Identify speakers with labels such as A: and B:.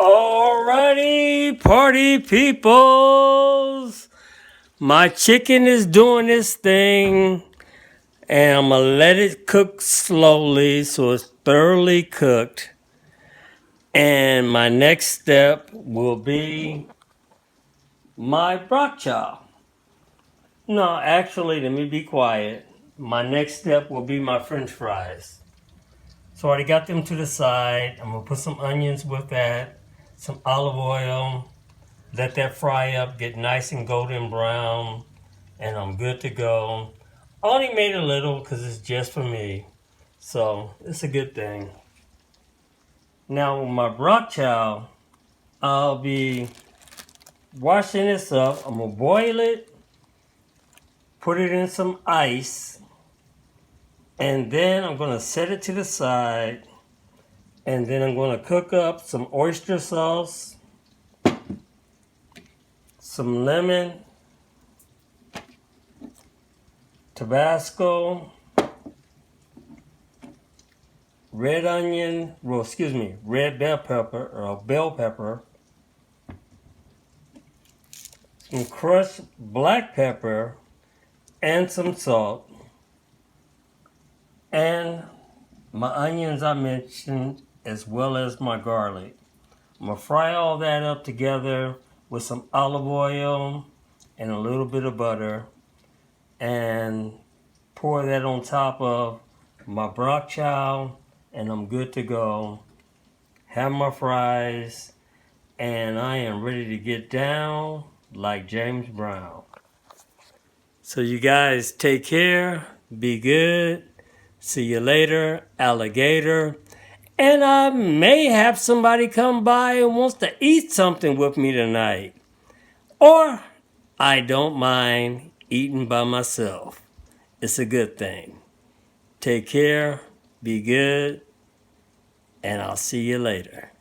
A: Alrighty, party peoples. My chicken is doing this thing, and I'm gonna let it cook slowly so it's thoroughly cooked. And my next step will be my bok chow. No, actually, let me be quiet. My next step will be my French fries. So I already got them to the side. I'm gonna put some onions with that, some olive oil. Let that fry up, get nice and golden brown, and I'm good to go. I only made a little because it's just for me, so it's a good thing. Now with my bok chow, I'll be washing this up. I'm gonna boil it, put it in some ice, and then I'm gonna set it to the side, and then I'm gonna cook up some oyster sauce, some lemon, Tabasco, red bell pepper, some crushed black pepper, and some salt. And my onions I mentioned, as well as my garlic. I'm gonna fry all that up together with some olive oil and a little bit of butter, and pour that on top of my bok chow, and I'm good to go. Have my fries, and I am ready to get down like James Brown. So you guys take care, be good, see you later, alligator. And I may have somebody come by and wants to eat something with me tonight. Or I don't mind eating by myself. It's a good thing. Take care, be good, and I'll see you later.